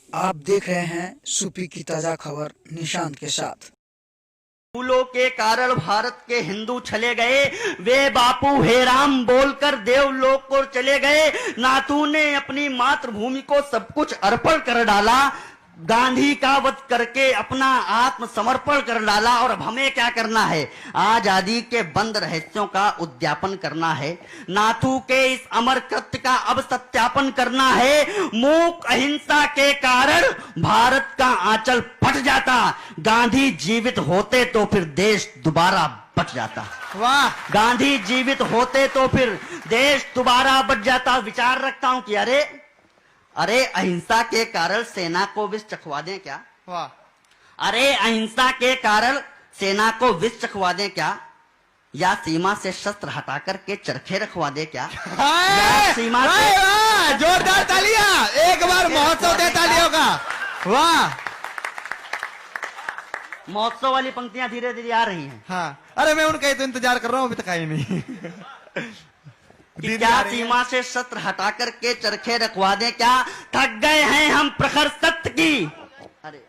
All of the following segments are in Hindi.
आप देख रहे हैं सूपी की ताजा खबर निशांत के साथ। फूलों के कारण भारत के हिंदू चले गए, वे बापू हे राम बोलकर देवलोक को चले गए। नाथू ने अपनी मातृभूमि को सब कुछ अर्पण कर डाला, गांधी का वध करके अपना आत्मसमर्पण कर डाला। और अब हमें क्या करना है? आजादी के बंद रहस्यों का उद्यापन करना है, नाथू के इस अमर कृत्य का अब सत्यापन करना है। मूक अहिंसा के कारण भारत का आंचल फट जाता, गांधी जीवित होते तो फिर देश दोबारा बच जाता। वाह, गांधी जीवित होते तो फिर देश दोबारा बच जाता। विचार रखता हूं कि अरे अहिंसा के कारण सेना को विष चखवा दें क्या? वाह, अरे अहिंसा के कारण सेना को विष चखवा दें क्या? या सीमा से शस्त्र हटाकर के चरखे रखवा दे क्या? या सीमा से जोरदार तालियां, एक बार महोत्सव दे तालियों का। वाह, महोत्सव वाली पंक्तियां धीरे धीरे आ रही हैं। हाँ, अरे मैं उनका ही तो इंतजार कर रहा हूँ, अभी तक आई नहीं। कि क्या सीमा से शस्त्र हटाकर के चरखे रखवा दें क्या? थक गए हैं हम प्रखर सत्य की। अरे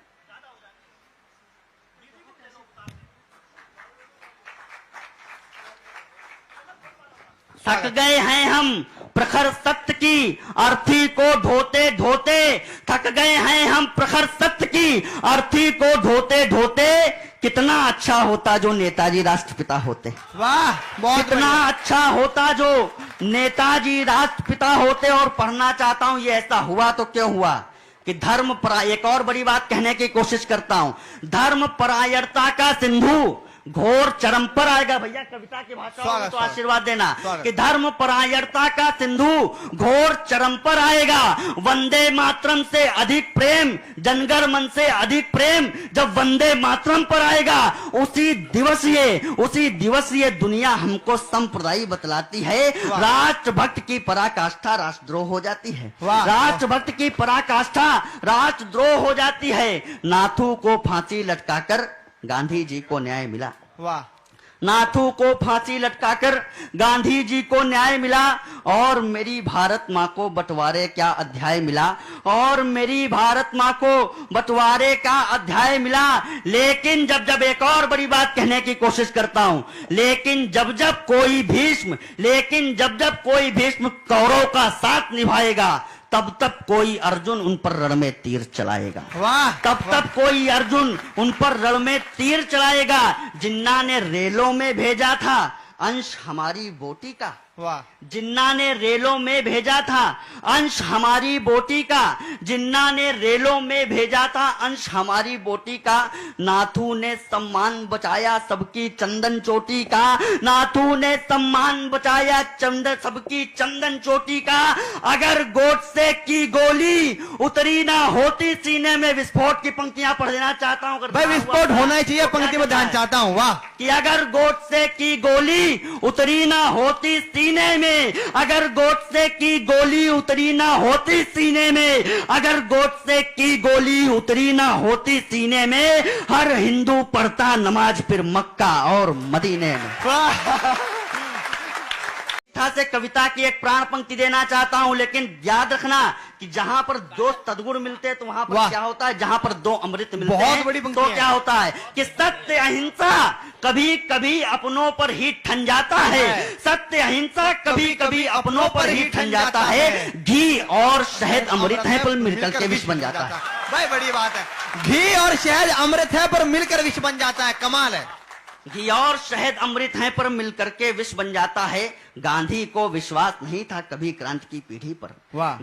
थक गए हैं हम प्रखर सत्य की अर्थी को ढोते ढोते। थक गए हैं हम प्रखर सत्य की अर्थी को ढोते ढोते। कितना अच्छा होता जो नेताजी राष्ट्रपिता होते। वाह, बहुत कितना अच्छा होता जो नेताजी राष्ट्रपिता होते। और पढ़ना चाहता हूं ये ऐसा हुआ तो क्यों हुआ कि धर्म एक और बड़ी बात कहने की कोशिश करता हूं। धर्म परायणता का सिंधु घोर चरम पर आएगा। भैया कविता की भाषा में तो आशीर्वाद देना कि धर्म परायणता का सिंधु घोर चरम पर आएगा। वंदे मातरम से अधिक प्रेम, जनगण मन से अधिक प्रेम जब वंदे मातरम पर आएगा, उसी दिवस ये दुनिया हमको संप्रदाय बतलाती है। राष्ट्रभक्त की पराकाष्ठा राष्ट्रद्रोह हो जाती है। राष्ट्रभक्त की पराकाष्ठा राष्ट्रद्रोह हो जाती है। नाथू को फांसी लटकाकर गांधी जी को न्याय मिला। वाह, नाथू को फांसी लटकाकर गांधी जी को न्याय मिला। और मेरी भारत माँ को बंटवारे क्या अध्याय मिला, और मेरी भारत माँ को बंटवारे का अध्याय मिला। लेकिन जब एक और बड़ी बात कहने की कोशिश करता हूं, लेकिन जब जब कोई भीष्म कौरव का साथ निभाएगा, तब तब कोई अर्जुन उन पर रण में तीर चलाएगा। वाह, तब कोई अर्जुन उन पर रण में तीर चलाएगा। जिन्ना ने रेलों में भेजा था अंश हमारी बोटी का। वाह, जिन्ना ने रेलों में भेजा था अंश हमारी बोटी का। जिन्ना ने रेलों में भेजा था अंश हमारी बोटी का। नाथू ने सम्मान बचाया सबकी चंदन चोटी का। नाथू ने सम्मान बचाया सबकी चंदन चोटी का। अगर गोडसे की गोली उतरी ना होती सीने में, विस्फोट की पंक्तियां पढ़ देना चाहता हूं। भाई विस्फोट होना ही चाहिए, पंक्ति में ध्यान चाहता हूँ। वाह, कि अगर गोडसे की गोली उतरी ना होती सीने में, अगर गोडसे की गोली उतरी ना होती सीने में, अगर गोडसे की गोली उतरी ना होती सीने में, हर हिंदू पढ़ता नमाज फिर मक्का और मदीने में। से कविता की एक प्राण पंक्ति देना चाहता हूं, लेकिन याद रखना कि जहां पर दो सद्गुण मिलते हैं तो वहां पर क्या होता है? जहां पर दो अमृत मिलते हैं बड़ी तो क्या होता है कि सत्य अहिंसा कभी कभी अपनों पर ही ठन जाता है। सत्य अहिंसा कभी कभी अपनों पर ही ठन जाता है। घी और शहद अमृत है पर मिलकर के विष बन जाता है। भाई बड़ी बात है, घी और शहद अमृत है पर मिलकर विष बन जाता है। कमाल है। घी और शहद अमृत है पर मिलकर के विष बन जाता है। गांधी को विश्वास नहीं था कभी क्रांति की पीढ़ी पर।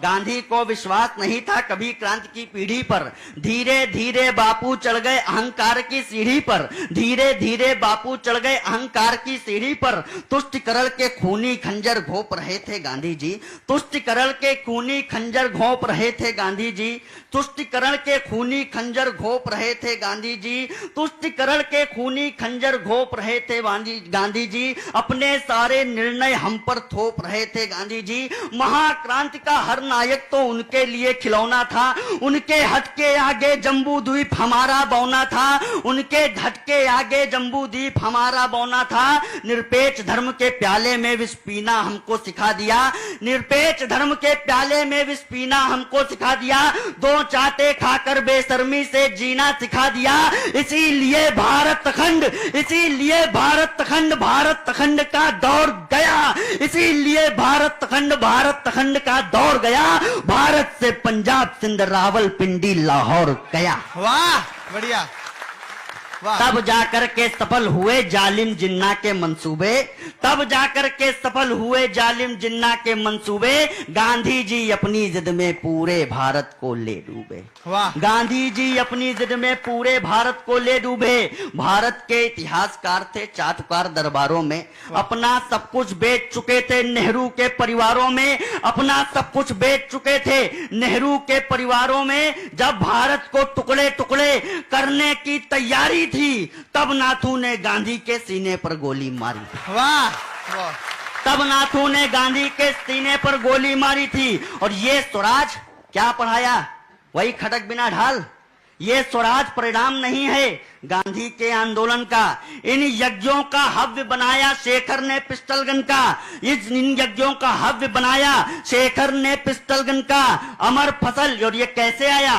गांधी को विश्वास नहीं था कभी क्रांति की पीढ़ी पर। धीरे धीरे बापू चढ़ गए अहंकार की सीढ़ी पर। धीरे धीरे बापू चढ़ गए अहंकार की सीढ़ी पर। तुष्टिकरण के खूनी खंजर घोंप रहे थे गांधी जी। तुष्टिकरण के खूनी खंजर घोंप रहे थे गांधी जी। तुष्टिकरण के खूनी खंजर घोंप रहे थे गांधी जी। तुष्टिकरण के खूनी खंजर घोंप रहे थे गांधी जी। अपने सारे निर्णय हम पर थोप रहे थे गांधी जी। महाक्रांति का हर नायक तो उनके लिए खिलौना था, उनके हट के आगे जम्बू द्वीप हमारा बौना था, उनके हट के आगे जम्बू द्वीप हमारा बौना था। निरपेक्ष धर्म के प्याले में विष पीना हमको सिखा दिया, निरपेक्ष धर्म के प्याले में विष पीना हमको सिखा दिया, दो चाटे खाकर बेशर्मी से जीना सिखा दिया। इसीलिए भारत खंड, इसीलिए भारत खंड का दौर गया, इसीलिए भारत खंड का दौर गया। भारत से पंजाब सिंध रावलपिंडी लाहौर गया। वाह, बढ़िया, वाह। तब जाकर के सफल हुए जालिम जिन्ना के मंसूबे, तब जाकर के सफल हुए जालिम जिन्ना के मंसूबे। गांधी जी अपनी जिद में पूरे भारत को ले डूबे, वाह। गांधी जी अपनी जिद में पूरे भारत को ले डूबे। भारत के इतिहासकार थे चाटुकार दरबारों में, अपना सब कुछ बेच चुके थे नेहरू के परिवारों में, अपना सब कुछ बेच चुके थे नेहरू के परिवारों में। जब भारत को टुकड़े टुकड़े करने की तैयारी थी, तब नाथू ने गांधी के सीने पर गोली मारी थी। वाह, वाह। तब नाथू ने गांधी के सीने पर गोली मारी थी। और ये स्वराज क्या पढ़ाया? वही खटक बिना ढाल। ये स्वराज परिणाम नहीं है गांधी के आंदोलन का। इन यज्ञों का हव्य बनाया शेखर ने पिस्टलगन का, इन यज्ञों का हव्य बनाया शेखर ने पिस्टलगन का। अमर फसल, और ये कैसे आया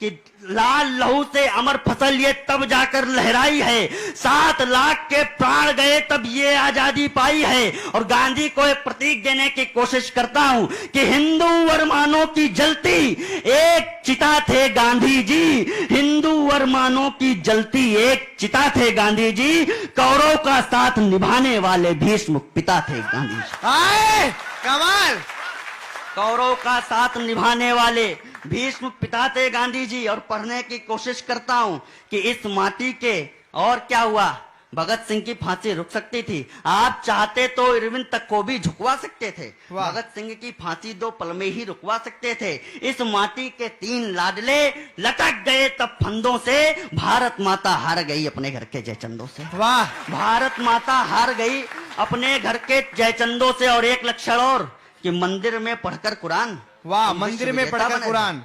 कि लाल लहू से अमर फसल ये तब जाकर लहराई है। 7 लाख के प्राण गए तब ये आजादी पाई है। और गांधी को एक प्रतीक देने की कोशिश करता हूं कि हिंदू अरमानों की जलती एक चिता थे गांधी जी, हिंदू अरमानों की जलती एक चिता थे गांधी जी। कौरव का साथ निभाने वाले भीष्म पिता थे गांधी जी। आए, कमाल। कौरव का साथ निभाने वाले भीष्म पिता थे गांधी जी। और पढ़ने की कोशिश करता हूं कि इस माटी के, और क्या हुआ, भगत सिंह की फांसी रुक सकती थी। आप चाहते तो इरविन तक को भी झुकवा सकते थे। भगत सिंह की फांसी 2 पल में ही रुकवा सकते थे। इस माटी के 3 लाडले लटक गए तब फंदों से। भारत माता हार गई अपने घर के जयचंदों से। वाह। भारत माता हार गई अपने घर के जयचंदों से। और एक लक्षण और कि मंदिर में पढ़कर कुरान, वाह, मंदिर में पढ़कर कुरान,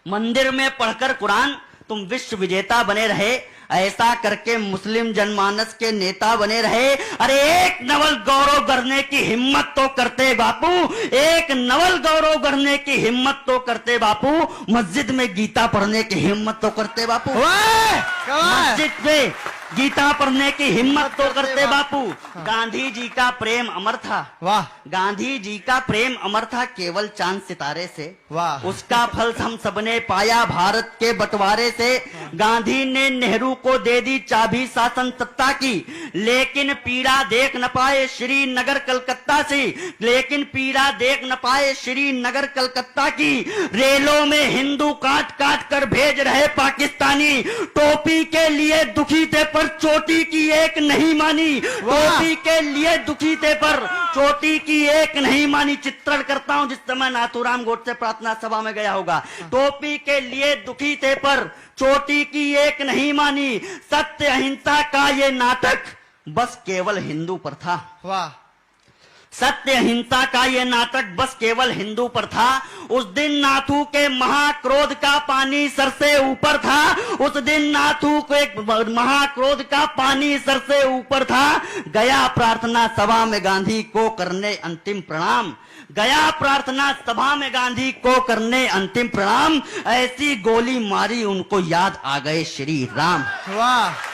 मंदिर में पढ़कर कुरान तुम विश्व विजेता बने रहे। ऐसा करके मुस्लिम जनमानस के नेता बने रहे। अरे एक नवल गौरव गढ़ने की हिम्मत तो करते बापू, एक नवल गौरव गढ़ने की हिम्मत तो करते बापू। मस्जिद में गीता पढ़ने की हिम्मत तो करते बापू, मस्जिद में गीता पढ़ने की हिम्मत तो करते बापू। गांधी जी का प्रेम अमर था, वाह। गांधी जी का प्रेम अमर था केवल चांद सितारे से, वाह। उसका फल हम सबने पाया भारत के बंटवारे से। गांधी ने नेहरू को दे दी चाबी शासन सत्ता की, लेकिन पीड़ा देख न पाए श्रीनगर कलकत्ता से, लेकिन पीड़ा देख न पाए श्रीनगर कलकत्ता की। रेलों में हिंदू काट काट कर भेज रहे पाकिस्तानी। टोपी के लिए दुखी थे पर चोटी की एक नहीं मानी, टोपी के लिए दुखी थे पर चोटी की एक नहीं मानी। चित्रण करता हूं जिस समय नाथूराम गोडसे प्रार्थना सभा में गया होगा। टोपी के लिए दुखी थे पर चोटी की एक नहीं मानी। सत्य अहिंसा का ये नाटक बस केवल हिंदू पर था, वाह। सत्य अहिंसा का ये नाटक बस केवल हिंदू पर था। उस दिन नाथू के महाक्रोध का पानी सर से ऊपर था, उस दिन नाथू के महाक्रोध का पानी सर से ऊपर था। गया प्रार्थना सभा में गांधी को करने अंतिम प्रणाम, गया प्रार्थना सभा में गांधी को करने अंतिम प्रणाम। ऐसी गोली मारी उनको याद आ गए श्री राम, वाह।